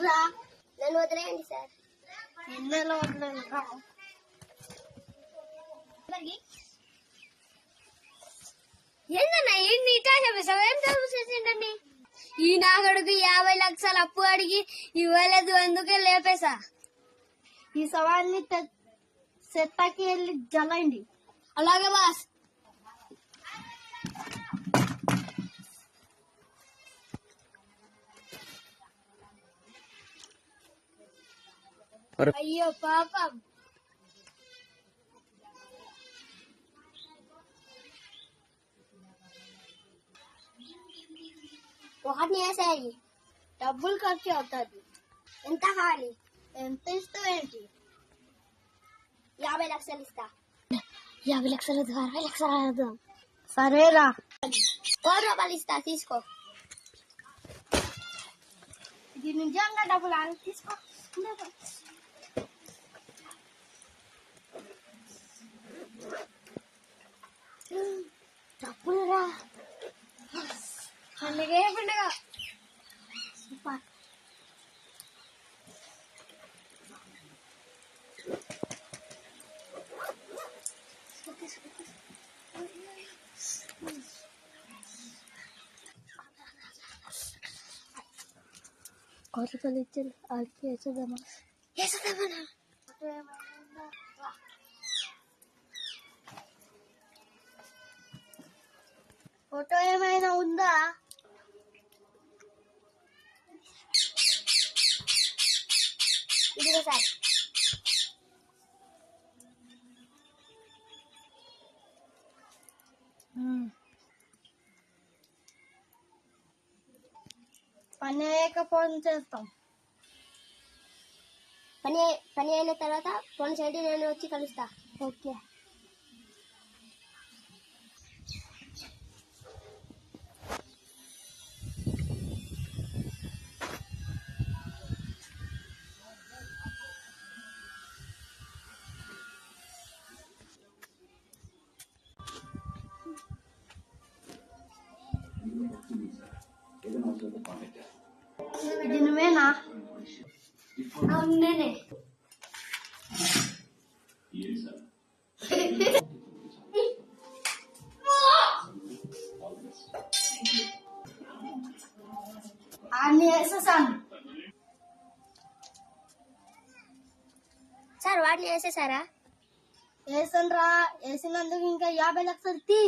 వదిలేరా, నన్ను వదిలేయండి సార్. ఎన్నెలా వదిలేరా? ఏందన్నా ఏంటి ఇటా చెప్పేసావు? ఏం తప్పు చేసిండండి? ఈ నాగడుకు 50 లక్షలు అప్పు అడిగి ఇవ్వలేదు, అందుకే లేపేసా. ఈ సవాల్ని చెత్తకి వెళ్ళి జలండి. అలాగే బాస్. అయ్యో పాపం. ఒకటి వేసాయి, డబ్బులు ఖర్చు అవుతుంది. ఎంత కావాలి? ఎంత ఇస్తావు ఏంటి? 50 లక్షలు ఇస్తా. 50 లక్షలు 60 లక్షలు. సరేరా, 100 రూపాయలు ఇస్తా, తీసుకో. ఇది నిజంగా డబ్బులు అని తీసుకో. డబ్బులురా, పండుగే పండుగ. సూపర్. రూపాయలు ఇచ్చారు, ఆడికి వేసేద్దామా? ఫోటో ఏమైనా ఉందా? ఇదిగో సార్. పని అయ్యాక ఫోన్ చేస్తాం. పని అయిన తర్వాత ఫోన్ చేయండి, నేను వచ్చి కలుస్తా. ఓకే. ఇది నువ్వేనా? నేనే. అన్ని వేసేసాను సార్. వాటిని వేసేసారా? వేసాను రా. వేసినందుకు ఇంకా 50 లక్షలు తీ.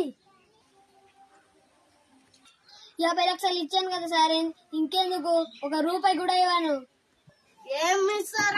50 లక్షలు ఇచ్చాను కదా సార్, ఇంకెందుకు? 1 రూపాయి కూడా ఇవ్వను. ఏం ఇస్తారా?